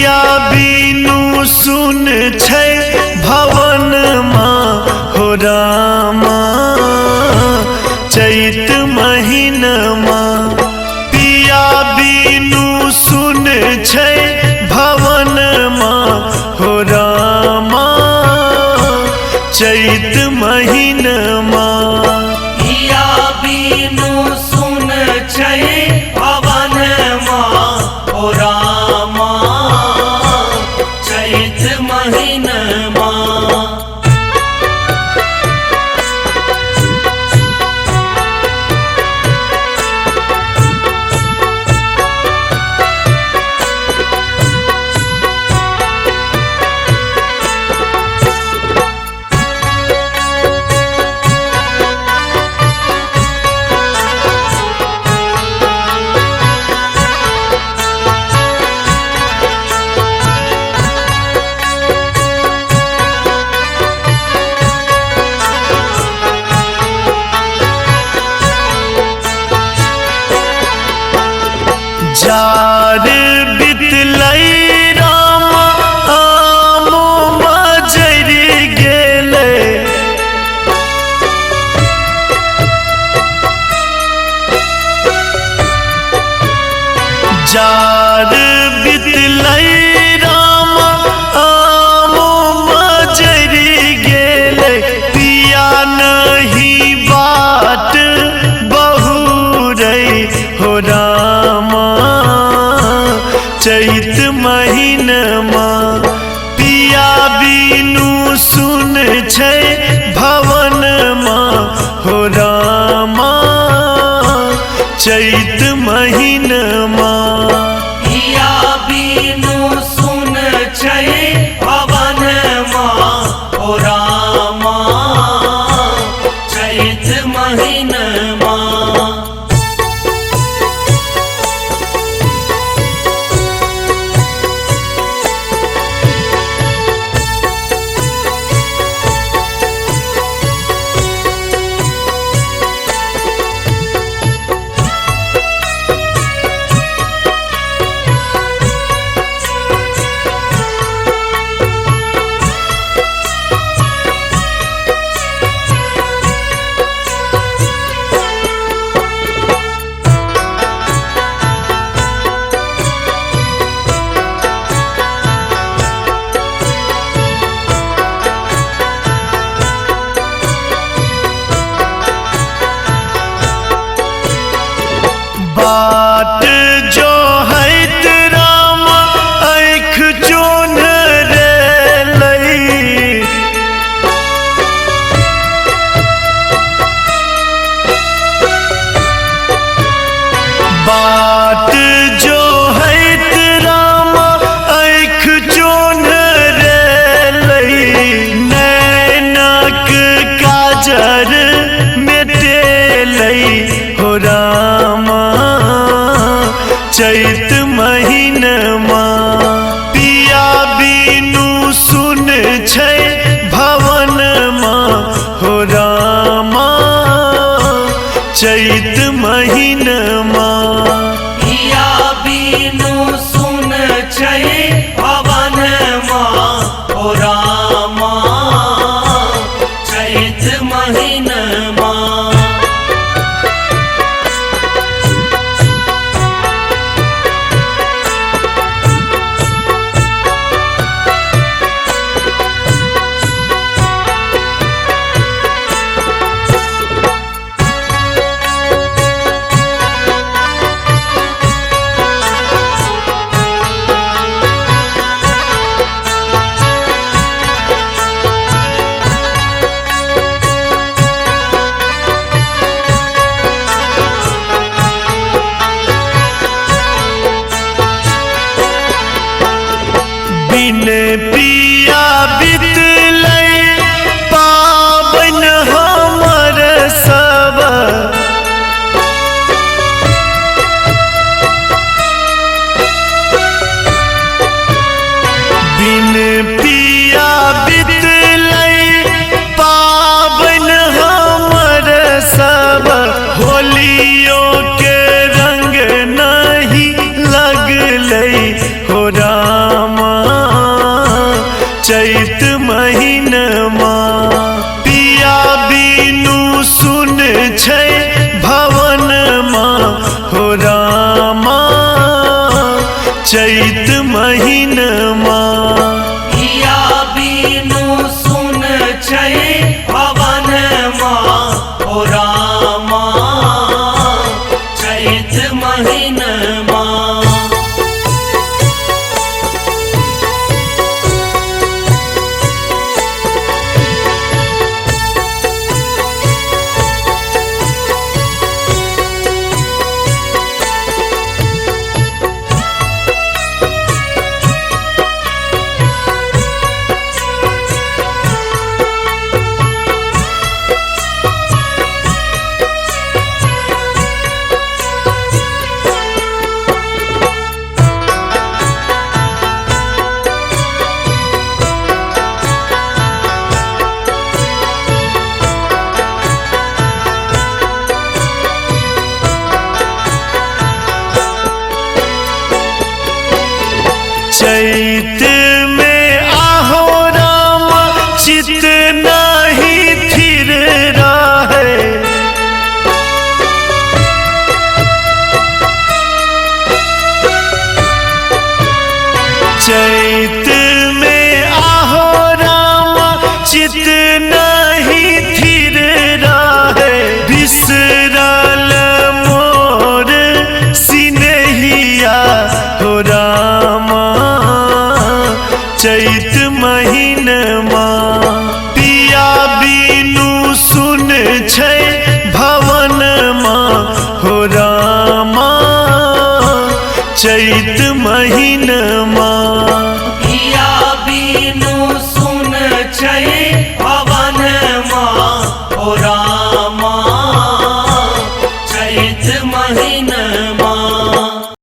पिया बीनू सुन छै भवन माँ हो रामा चैत महीनमा पिया बीनू सुन छै भवन माँ हो रामा चैत महीनमा पिया बीनू सुन छै भवन माँ हो रामा चैत महीनमा जार बितलै रामा आमो मजरि गेलै जार बितलै रामा आमो मजरि गेलै पिया नहीं बाट बहुरै हो रामा चैत महीनमा पिया बीनू सुन छै भवन माँ हो रामा चैत महीनमा पिया बीनू सुन छै भवन माँ हो रामा चैत महीनमा बाट जो हैत रामा आँख चोन रेलै बाट जो हैत रामा आँख चोन रेलै नैनक काजर मेटेलै हो रामा चैत महीनमा पिया बीनू सुन छै भवन माँ हो रामा चैत महीनमा पिया बीनू सुन छै भवन माँ हो रामा चैत महीनमा चैत महीनमा पिया बिनु सुन छै भवनमा ओ रामा चैत महीनमा चैत में आहो राम चित नहीं थिर रहे चैत में आहो राम चित नहीं थिर रहे बिसरल मोर सिनहिया हो रामा चैत महीनमा पिया बिनु सुन छै भवनमा हो रामा चैत महीनमा पिया बिनु सुन छै